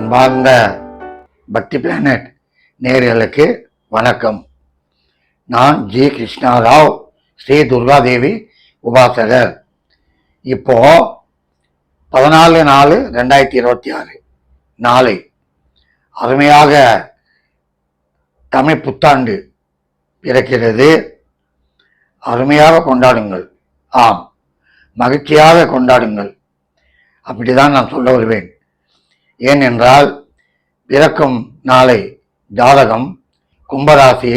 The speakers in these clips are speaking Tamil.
அன்பார்ந்த பக்தி பிளானட் நேயர்களுக்கு வணக்கம். நான் ஜி கிருஷ்ணாராவ், ஸ்ரீ துர்காதேவி உபாசகர். இப்போ 14/4/2026 நாளை அருமையாக தமிழ் புத்தாண்டு பிறக்கிறது. அருமையாக கொண்டாடுங்கள். ஆம், மகிழ்ச்சியாக கொண்டாடுங்கள். அப்படிதான் நான் சொல்ல வருவேன். ஏனென்றால் பிறக்கும் நாளை ஜாதகம் கும்பராசி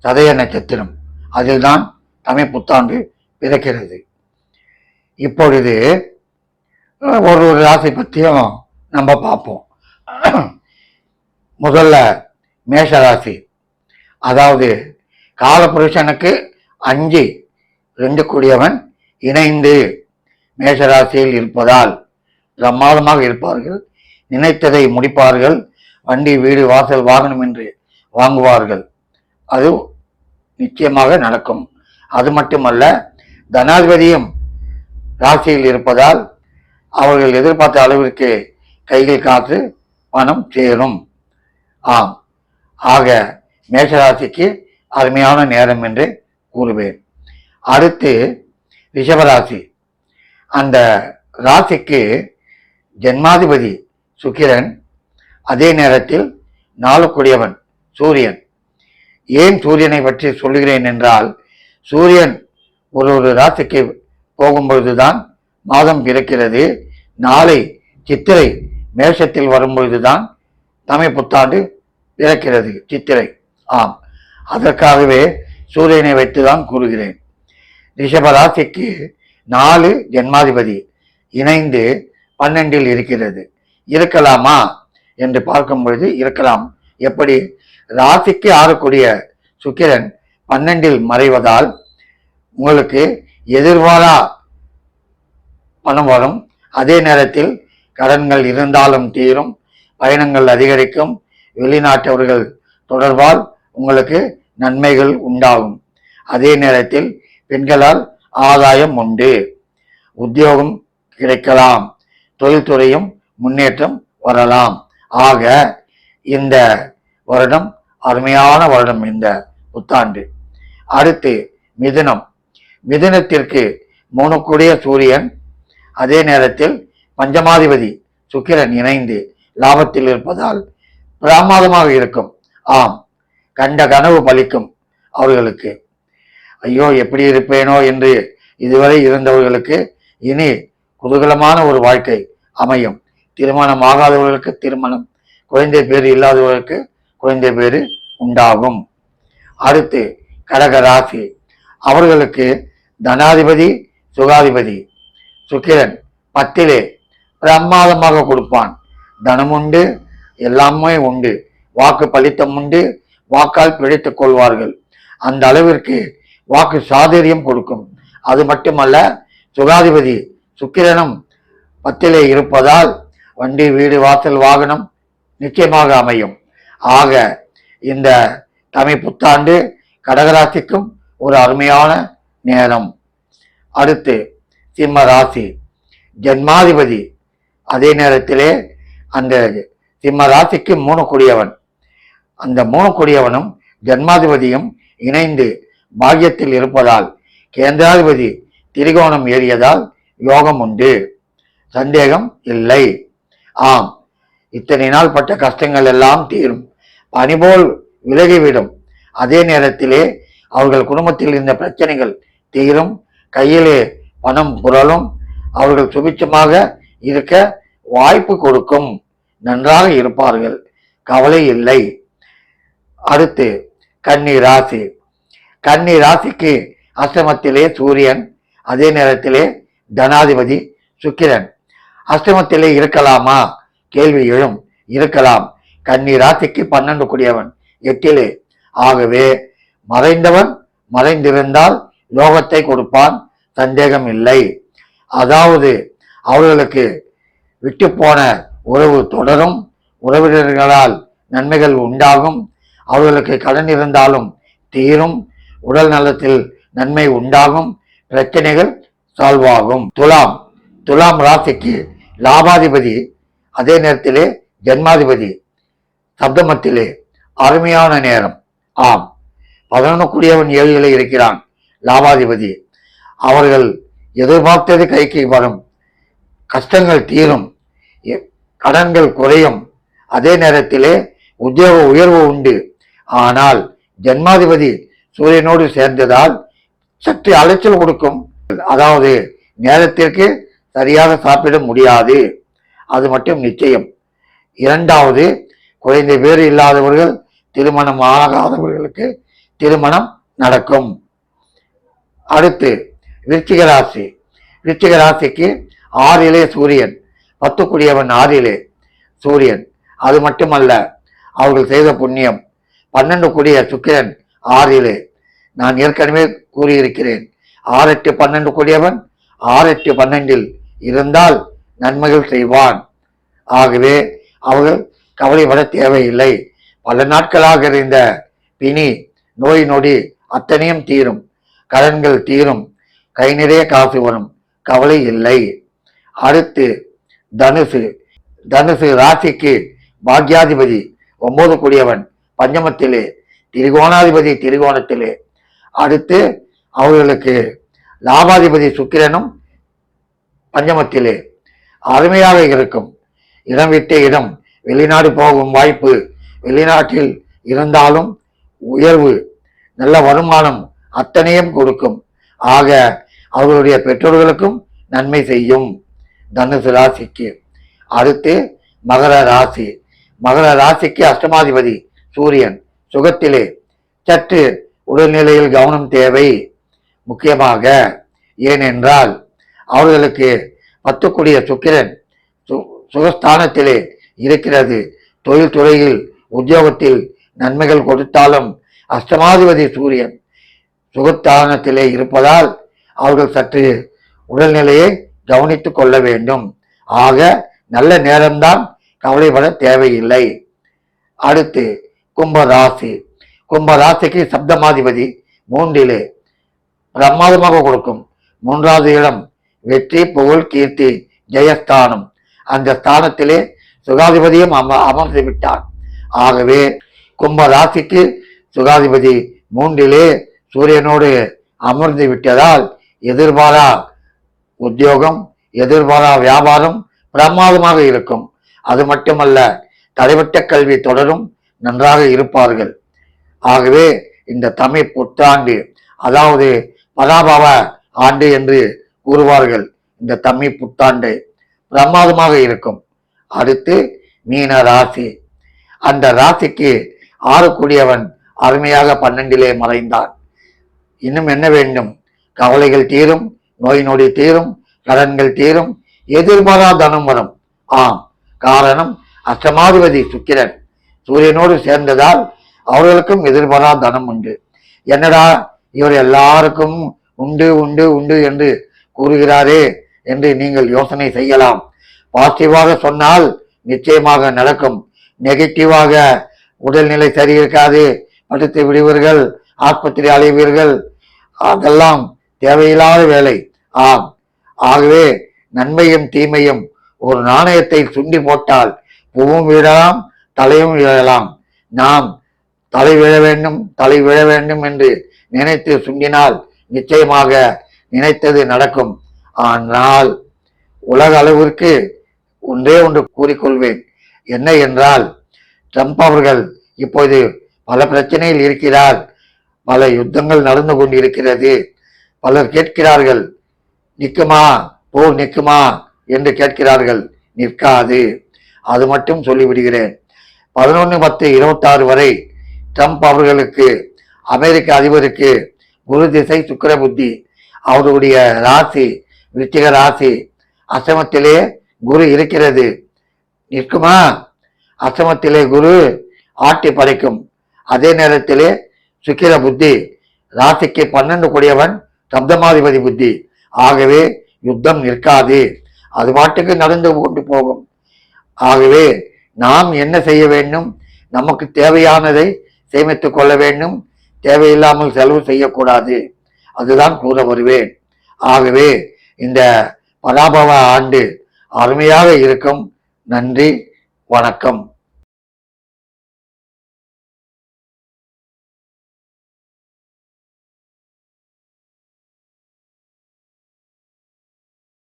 சதய நட்சத்திரம், அதில்தான் தமிழ் புத்தாண்டு பிறக்கிறது. இப்பொழுது ஒரு ராசி பற்றியும் நம்ம பார்ப்போம். முதல்ல மேஷராசி, அதாவது காலபுருஷனுக்கு 5-2 கூடியவன் இணைந்து மேஷராசியில் இருப்பதால் பிரமாதமாக இருப்பார்கள். நினைத்ததை முடிப்பார்கள். வண்டி, வீடு, வாசல், வாகனம் என்று வாங்குவார்கள். அது நிச்சயமாக நடக்கும். அது மட்டுமல்ல, தனாதிபதியும் ராசியில் இருப்பதால் அவர்கள் எதிர்பார்த்த அளவிற்கு கைகள் காத்து பணம் சேரும். ஆம், ஆக மேஷராசிக்கு அருமையான நேரம் என்று கூறுவேன். அடுத்து ரிஷபராசி. அந்த ராசிக்கு ஜென்மாதிபதி சுக்கிரன், அதே நேரத்தில் 4 கூடியவன் சூரியன். ஏன் சூரியனை பற்றி சொல்லுகிறேன் என்றால், சூரியன் ஒரு ராசிக்கு போகும்பொழுதுதான் மாதம் பிறக்கிறது. நாளை சித்திரை மேஷத்தில் வரும்பொழுதுதான் தமிழ் புத்தாண்டு பிறக்கிறது. சித்திரை. ஆம், அதற்காகவே சூரியனை வைத்துதான் கூறுகிறேன். ரிஷப ராசிக்கு 4 ஜென்மாதிபதி இணைந்து 12 இருக்கிறது. இருக்கலாமா என்று பார்க்கும் பொழுது இருக்கலாம். எப்படி? ராசிக்கு 6 கூடிய சுக்கிரன் 12 மறைவதால் உங்களுக்கு எதிர்பாரா பணம் வரும். அதே நேரத்தில் கடன்கள் இருந்தாலும் தீரும், பயணங்கள் அதிகரிக்கும், வெளிநாட்டவர்கள் தொடர்பால் உங்களுக்கு நன்மைகள் உண்டாகும். அதே நேரத்தில் பெண்களால் ஆதாயம் உண்டு, உத்தியோகம் கிடைக்கலாம், தொழில்துறையும் முன்னேற்றம் வரலாம். ஆக இந்த வருடம் அருமையான வருடம், இந்த புத்தாண்டு. அடுத்து மிதுனம். மிதுனத்திற்கு 3 கூடிய சூரியன், அதே நேரத்தில் பஞ்சமாதிபதி சுக்கிரன் இணைந்து லாபத்தில் இருப்பதால் பிரமாதமாக இருக்கும். ஆம், கண்ட கனவு பலிக்கும் அவர்களுக்கு. ஐயோ, எப்படி இருப்பேனோ என்று இதுவரை இருந்தவர்களுக்கு இனி குதூகலமான ஒரு வாழ்க்கை அமையும். திருமணம் ஆகாதவர்களுக்கு திருமணம், குழந்தை பேறு இல்லாதவர்களுக்கு குழந்தை பேறு உண்டாகும். அடுத்து கடக ராசி. அவர்களுக்கு தனாதிபதி சுகாதிபதி சுக்கிரன் 10 பிரமாதமாக கொடுப்பான். தனம் உண்டு, எல்லாமே உண்டு, வாக்கு பலித்தம் உண்டு, வாக்கால் பிழைத்துக் கொள்வார்கள். அந்த அளவிற்கு வாக்கு சாதுரியம் கொடுக்கும். அது மட்டுமல்ல, சுகாதிபதி சுக்கிரனும் 10 இருப்பதால் வண்டி, வீடு, வாசல், வாகனம் நிச்சயமாக அமையும். ஆக இந்த தமிழ் புத்தாண்டு கடகராசிக்கும் ஒரு அருமையான நேரம். அடுத்து சிம்ம ராசி. ஜென்மாதிபதி அதே நேரத்திலே அந்த சிம்ம ராசிக்கு 3 கூடியவன். அந்த 3 கூடியவனும் ஜென்மாதிபதியும் இணைந்து பாக்கியத்தில் இருப்பதால் கேந்திராதிபதி திரிகோணம் ஏறியதால் யோகம் உண்டு, சந்தேகம் இல்லை. ஆம், இத்தனை நாள் பட்ட கஷ்டங்கள் எல்லாம் தீரும், பனிபோல் விலகிவிடும். அதே நேரத்திலே அவர்கள் குடும்பத்தில் இருந்த பிரச்சனைகள் தீரும், கையிலே பணம் புரளும், அவர்கள் சுபிட்சமாக இருக்க வாய்ப்பு கொடுக்கும், நன்றாக இருப்பார்கள், கவலை இல்லை. அடுத்து கன்னி ராசி. கன்னி ராசிக்கு அஷ்டமத்திலே சூரியன், அதே நேரத்திலே தனாதிபதி சுக்கிரன். அஷ்டமத்திலே இருக்கலாமா? கேள்வி எழும். இருக்கலாம். கன்னி ராசிக்கு 12 கூடியவன் 8. ஆகவே மறைந்தவன் மறைந்திருந்தால் யோகத்தை கொடுப்பான், சந்தேகம் இல்லை. அதாவது அவர்களுக்கு விட்டு போன உறவு தொடரும், உறவினர்களால் நன்மைகள் உண்டாகும், அவர்களுக்கு கடன் இருந்தாலும் தீரும், உடல் நலத்தில் நன்மை உண்டாகும், பிரச்சனைகள் சால்வ் ஆகும். துலாம். துலாம் ராசிக்கு லாபாதிபதி, அதே நேரத்திலே ஜென்மாதிபதி சப்தமத்திலே அருமையான நேரம். ஆம், 11 கூடியவன் 7 இருக்கிறான். லாபாதிபதி. அவர்கள் எதிர்பார்த்தது கைக்கு வரும், கஷ்டங்கள் தீரும், கடன்கள் குறையும், அதே நேரத்திலே உத்தியோக உயர்வு உண்டு. ஆனால் ஜென்மாதிபதி சூரியனோடு சேர்ந்ததால் சற்று அலைச்சல் கொடுக்கும். அதாவது நேரத்திற்கு சரியாக சாப்பிட முடியாது, அது மட்டும் நிச்சயம். இரண்டாவது, குழந்தை பேறு இல்லாதவர்கள், திருமணம் ஆகாதவர்களுக்கு திருமணம் நடக்கும். அடுத்து விருச்சிக ராசி. விருச்சிக ராசிக்கு 6 சூரியன், 10 கூடியவன் 6 சூரியன். அது மட்டுமல்ல, அவர்கள் செய்த புண்ணியம். 12 கூடிய சுக்கிரன் 6. நான் ஏற்கனவே கூறியிருக்கிறேன், 6 8 12 கூடியவன் 6 8 12 இருந்தால் நன்மைகள் செய்வான். ஆகவே அவர்கள் கவலைப்பட தேவையில்லை. பல நாட்களாக இருந்த பிணி, நோய் நொடி அத்தனையும் தீரும், கடன்கள் தீரும், கை நிறைய காசு வரும், கவலை இல்லை. அடுத்து தனுசு. தனுசு ராசிக்கு பாக்யாதிபதி 9 கூடியவன் பஞ்சமத்திலே, திரிகோணாதிபதி திரிகோணத்திலே. அடுத்து அவர்களுக்கு லாபாதிபதி சுக்கிரனும் பஞ்சமத்திலே. அருமையாக இருக்கும். இடம் விட்ட இடம், வெளிநாடு போகும் வாய்ப்பு, வெளிநாட்டில் இருந்தாலும் உயர்வு, நல்ல வருமானம் அத்தனையும் கொடுக்கும். ஆக அவர்களுடைய பெற்றோர்களுக்கும் நன்மை செய்யும் தனுசு ராசிக்கு. அடுத்து மகர ராசி. மகர ராசிக்கு அஷ்டமாதிபதி சூரியன் சுகத்திலே. சற்று உடல்நிலையில் கவனம் தேவை முக்கியமாக. ஏனென்றால் அவர்களுக்கு 10 கூடிய சுக்கிரன் சுகஸ்தானத்திலே இருக்கிறது. தொழில் துறையில் உத்தியோகத்தில் நன்மைகள் கொடுத்தாலும் அஷ்டமாதிபதி சூரியன் சுகஸ்தானத்திலே இருப்பதால் அவர்கள் சற்று உடல்நிலையை கவனித்துக் கொள்ள வேண்டும். ஆக நல்ல நேரம்தான், கவலைப்பட தேவையில்லை. அடுத்து கும்பராசி. கும்பராசிக்கு சப்தமாதிபதி 3 பிரமாதமாக கொடுக்கும். 3வது இடம் வெற்றி, புகழ், கீர்த்தி, ஜெயஸ்தானம். அந்த ஸ்தானத்திலே சுகாதிபதியும் அமர்ந்து விட்டார். ஆகவே கும்ப ராசிக்கு சுகாதிபதி 3 சூரியனோடு அமர்ந்து விட்டதால் எதிர்பாரா உத்தியோகம், எதிர்பாரா வியாபாரம் பிரமாதமாக இருக்கும். அது மட்டுமல்ல, தடைபட்ட கல்வி தொடரும், நன்றாக இருப்பார்கள். ஆகவே இந்த தமிழ் புத்தாண்டு, அதாவது பராபவ ஆண்டு என்று கூறுவார்கள், இந்த தமிழ் புத்தாண்டு பிரமாதமாக இருக்கும். அடுத்து மீன ராசி. அந்த ராசிக்கு 6 கூடியவன் அருமையாக 12 மறைந்தான். இன்னும் என்ன வேண்டும்? கவலைகள் தீரும், நோய் நொடி தீரும், கடன்கள் தீரும், எதிர்பாரா தனம் வரும். ஆம், காரணம் அஷ்டமாதிபதி சுக்கிரன் சூரியனோடு சேர்ந்ததால் அவர்களுக்கும் எதிர்பாரா தனம் உண்டு. என்னடா இவர் எல்லாருக்கும் உண்டு உண்டு உண்டு என்று கூறுகிறாரே என்று நீங்கள் யோசனை செய்யலாம். பாசிட்டிவாக சொன்னால் நிச்சயமாக நடக்கும். நெகட்டிவாக உடல்நிலை சரியிருக்காது, படுத்து விடுவீர்கள், ஆஸ்பத்திரி அலைவீர்கள், அதெல்லாம் தேவையில்லாத வேலை. ஆம், ஆகவே நன்மையும் தீமையும் ஒரு நாணயத்தை சுண்டி போட்டால் பூவும் விழலாம், தலையும் விழலாம். நாம் தலை விழ வேண்டும், தலை விழ வேண்டும் என்று நினைத்து சுண்டினால் நிச்சயமாக நினைத்தது நடக்கும். ஆனால் உலக அளவிற்கு ஒன்றே ஒன்று கூறிக்கொள்வேன். என்ன என்றால், ட்ரம்ப் அவர்கள் இப்போது பல பிரச்சனையில் இருக்கிறார், பல யுத்தங்கள் நடந்து கொண்டிருக்கிறது. பலர் கேட்கிறார்கள், நிற்குமா, போர் நிற்குமா என்று கேட்கிறார்கள். நிற்காது. அது மட்டும் சொல்லிவிடுகிறேன். 11/10/26 வரை ட்ரம்ப் அவர்களுக்கு, அமெரிக்க அதிபருக்கு குரு திசை சுக்கிர புத்தி. அவருடைய ராசி விருச்சிக ராசி, அஷ்டமத்திலே குரு இருக்கிறது. நிற்குமா? அஷ்டமத்திலே குரு ஆட்டி படைக்கும். அதே நேரத்திலே சுக்கிர புத்தி, ராசிக்கு 12 கூடியவன் சப்தமாதிபதி புத்தி. ஆகவே யுத்தம் நிற்காது, அது பாட்டுக்கு நடந்து கொண்டு போகும். ஆகவே நாம் என்ன செய்ய வேண்டும்? நமக்கு தேவையானதை சேமித்துக் கொள்ள வேண்டும், தேவையில்லாமல் செலவு செய்யக்கூடாது. அதுதான் கூற வருவேன். ஆகவே இந்த பராபவ ஆண்டு அருமையாக இருக்கும். நன்றி, வணக்கம்.